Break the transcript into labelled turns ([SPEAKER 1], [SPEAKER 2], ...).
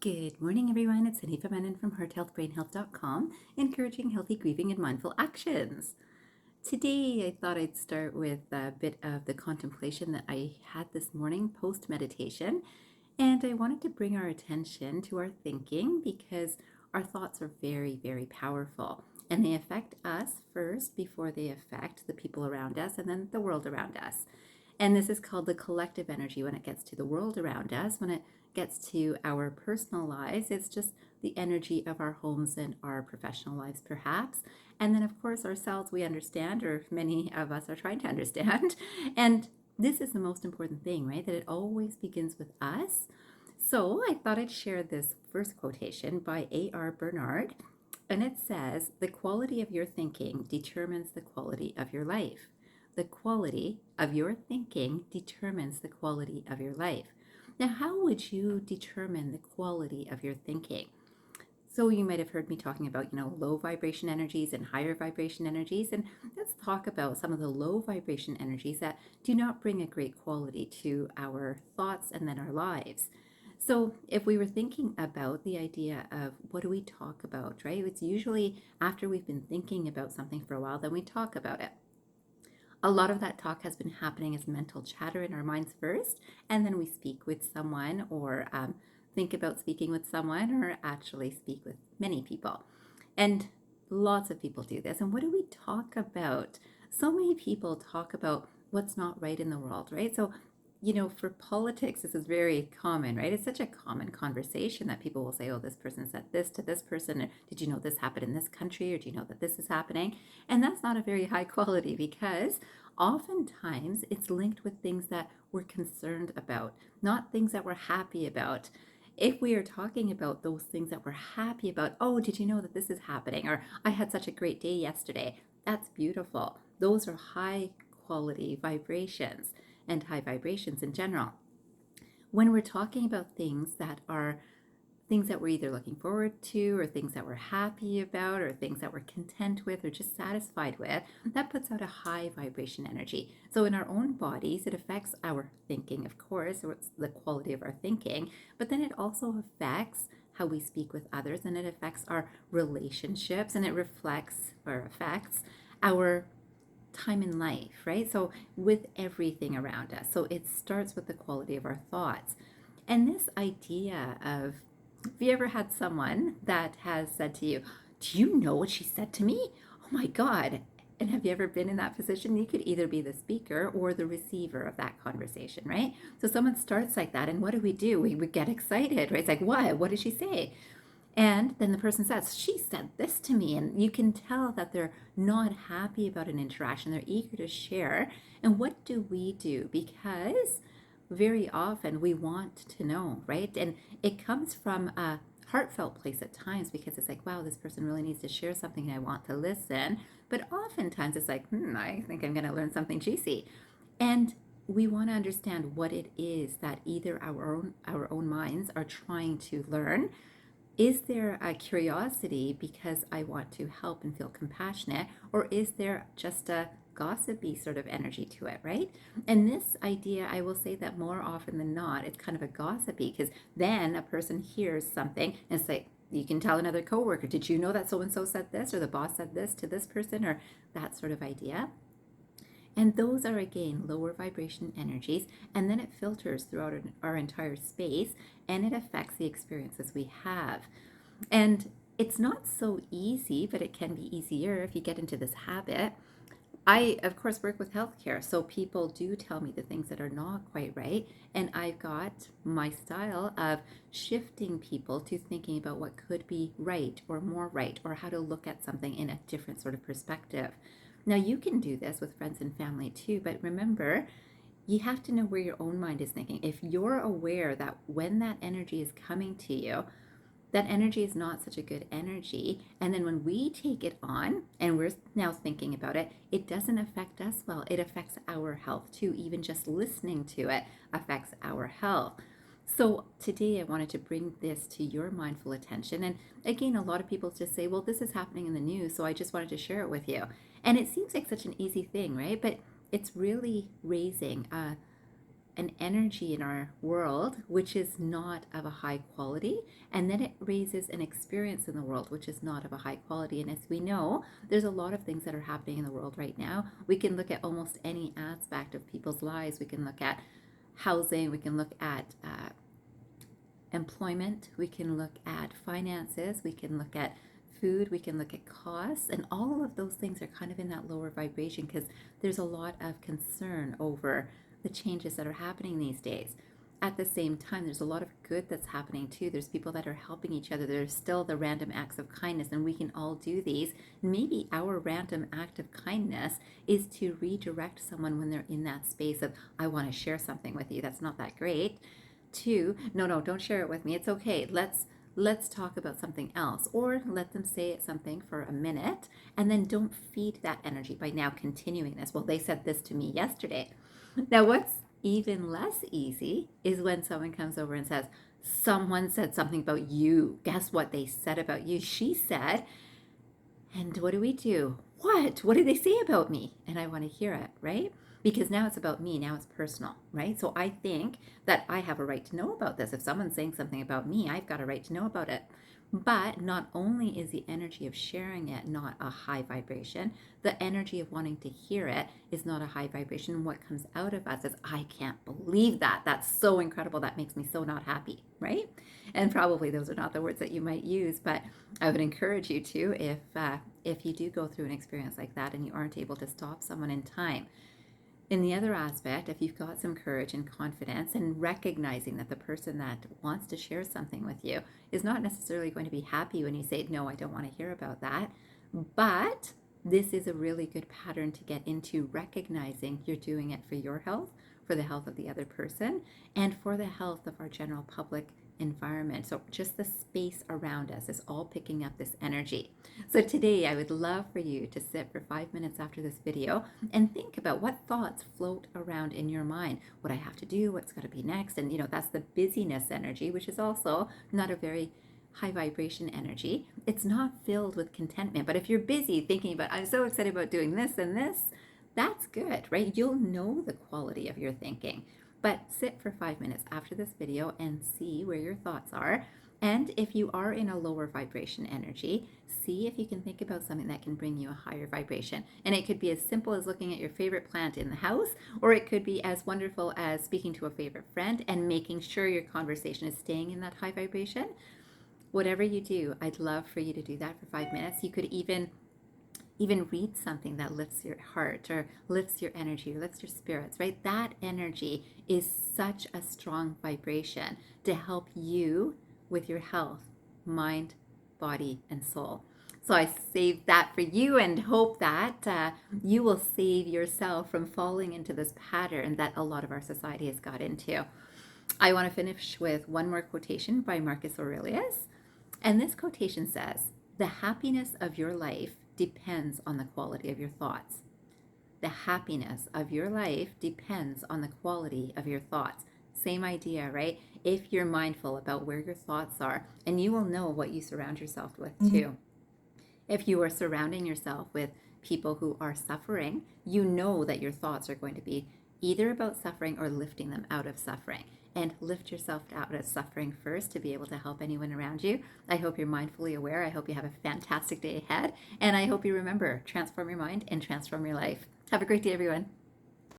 [SPEAKER 1] Good morning, everyone. It's Anifa Menon from hearthealthbrainhealth.com, encouraging healthy grieving and mindful actions. Today, I thought I'd start with a bit of the contemplation that I had this morning post meditation. And I wanted to bring our attention to our thinking because our thoughts are very, very powerful. And they affect us first before they affect the people around us and then the world around us. And this is called the collective energy when it gets to the world around us. When it gets to our personal lives, it's just the energy of our homes and our professional lives, perhaps. And then, of course, ourselves, we understand, or many of us are trying to understand. And this is the most important thing, right? That it always begins with us. So I thought I'd share this first quotation by A.R. Bernard. And it says, "The quality of your thinking determines the quality of your life. The quality of your thinking determines the quality of your life." Now, how would you determine the quality of your thinking? So you might have heard me talking about, low vibration energies and higher vibration energies. And let's talk about some of the low vibration energies that do not bring a great quality to our thoughts and then our lives. So if we were thinking about the idea of what do we talk about, right? It's usually after we've been thinking about something for a while, then we talk about it. A lot of that talk has been happening as mental chatter in our minds first, and then we speak with someone or think about speaking with someone or actually speak with many people. And lots of people do this. And what do we talk about? So many people talk about what's not right in the world, right? So for politics, this is very common, right? It's such a common conversation that people will say, oh, this person said this to this person. Or, did you know this happened in this country? Or do you know that this is happening? And that's not a very high quality because oftentimes it's linked with things that we're concerned about, not things that we're happy about. If we are talking about those things that we're happy about, oh, did you know that this is happening? Or I had such a great day yesterday. That's beautiful. Those are high quality vibrations and high vibrations in general. When we're talking about things that are things that we're either looking forward to or things that we're happy about or things that we're content with or just satisfied with, that puts out a high vibration energy. So in our own bodies, it affects our thinking, of course, or it's the quality of our thinking, but then it also affects how we speak with others, and it affects our relationships, and it reflects or affects our time in life, right? So with everything around us. So it starts with the quality of our thoughts. And this idea of, have you ever had someone that has said to you, do you know what she said to me? Oh my God. And have you ever been in that position? You could either be the speaker or the receiver of that conversation, right? So someone starts like that, and what do? We get excited, right? It's like, what? What did she say? And then the person says, she said this to me. And you can tell that they're not happy about an interaction. They're eager to share. And what do? Because very often we want to know, right? And it comes from a heartfelt place at times because it's like, wow, this person really needs to share something and I want to listen. But oftentimes it's like, I think I'm going to learn something juicy. And we want to understand what it is that either our own minds are trying to learn. Is there a curiosity because I want to help and feel compassionate, or is there just a gossipy sort of energy to it, right? And this idea, I will say that more often than not, it's kind of a gossipy because then a person hears something and it's like, you can tell another coworker, did you know that so-and-so said this, or the boss said this to this person, or that sort of idea. And those are, again, lower vibration energies. And then it filters throughout our entire space and it affects the experiences we have. And it's not so easy, but it can be easier if you get into this habit. I, of course, work with healthcare, so people do tell me the things that are not quite right. And I've got my style of shifting people to thinking about what could be right or more right, or how to look at something in a different sort of perspective. Now, you can do this with friends and family too, but remember, you have to know where your own mind is thinking. If you're aware that when that energy is coming to you, that energy is not such a good energy. And then when we take it on and we're now thinking about it, it doesn't affect us well. It affects our health too. Even just listening to it affects our health. So today I wanted to bring this to your mindful attention. And again, a lot of people just say, well, this is happening in the news, so I just wanted to share it with you. And it seems like such an easy thing, right? But it's really raising an energy in our world which is not of a high quality, and then it raises an experience in the world which is not of a high quality. And as we know, there's a lot of things that are happening in the world right now. We can look at almost any aspect of people's lives. We can look at housing, we can look at employment, we can look at finances, we can look at food, we can look at costs, and all of those things are kind of in that lower vibration because there's a lot of concern over the changes that are happening these days. At the same time, there's a lot of good that's happening too. There's people that are helping each other. There's still the random acts of kindness, and we can all do these. Maybe our random act of kindness is to redirect someone when they're in that space of, I want to share something with you that's not that great, to, no, don't share it with me. It's okay. Let's talk about something else, or let them say something for a minute, and then don't feed that energy by now continuing this. Well, they said this to me yesterday. Now, what's even less easy is when someone comes over and says, someone said something about you. Guess what they said about you? She said, and what do? What did they say about me? And I want to hear it, right? Because now it's about me, now it's personal, right? So I think that I have a right to know about this. If someone's saying something about me, I've got a right to know about it. But not only is the energy of sharing it not a high vibration, the energy of wanting to hear it is not a high vibration. What comes out of us is, I can't believe that. That's so incredible. That makes me so not happy, right? And probably those are not the words that you might use, but I would encourage you to, if you do go through an experience like that and you aren't able to stop someone in time. In the other aspect, if you've got some courage and confidence and recognizing that the person that wants to share something with you is not necessarily going to be happy when you say, no, I don't want to hear about that, but this is a really good pattern to get into, recognizing you're doing it for your health, for the health of the other person, and for the health of our general public environment. So just the space around us is all picking up this energy. So today I would love for you to sit for 5 minutes after this video and think about what thoughts float around in your mind. What I have to do, what's going to be next. And that's the busyness energy, which is also not a very high vibration energy. It's not filled with contentment. But if you're busy thinking about, I'm so excited about doing this and this, that's good, right? You'll know the quality of your thinking. But sit for 5 minutes after this video and see where your thoughts are. And if you are in a lower vibration energy, see if you can think about something that can bring you a higher vibration. And it could be as simple as looking at your favorite plant in the house, or it could be as wonderful as speaking to a favorite friend and making sure your conversation is staying in that high vibration. Whatever you do, I'd love for you to do that for 5 minutes. You could even read something that lifts your heart or lifts your energy or lifts your spirits, right? That energy is such a strong vibration to help you with your health, mind, body, and soul. So I saved that for you and hope that you will save yourself from falling into this pattern that a lot of our society has got into. I want to finish with one more quotation by Marcus Aurelius. And this quotation says, "The happiness of your life depends on the quality of your thoughts." The happiness of your life depends on the quality of your thoughts. Same idea, right? If you're mindful about where your thoughts are, and you will know what you surround yourself with too. If you are surrounding yourself with people who are suffering, you know that your thoughts are going to be either about suffering or lifting them out of suffering. And lift yourself out of suffering first to be able to help anyone around you. I hope you're mindfully aware. I hope you have a fantastic day ahead. And I hope you remember, transform your mind and transform your life. Have a great day, everyone.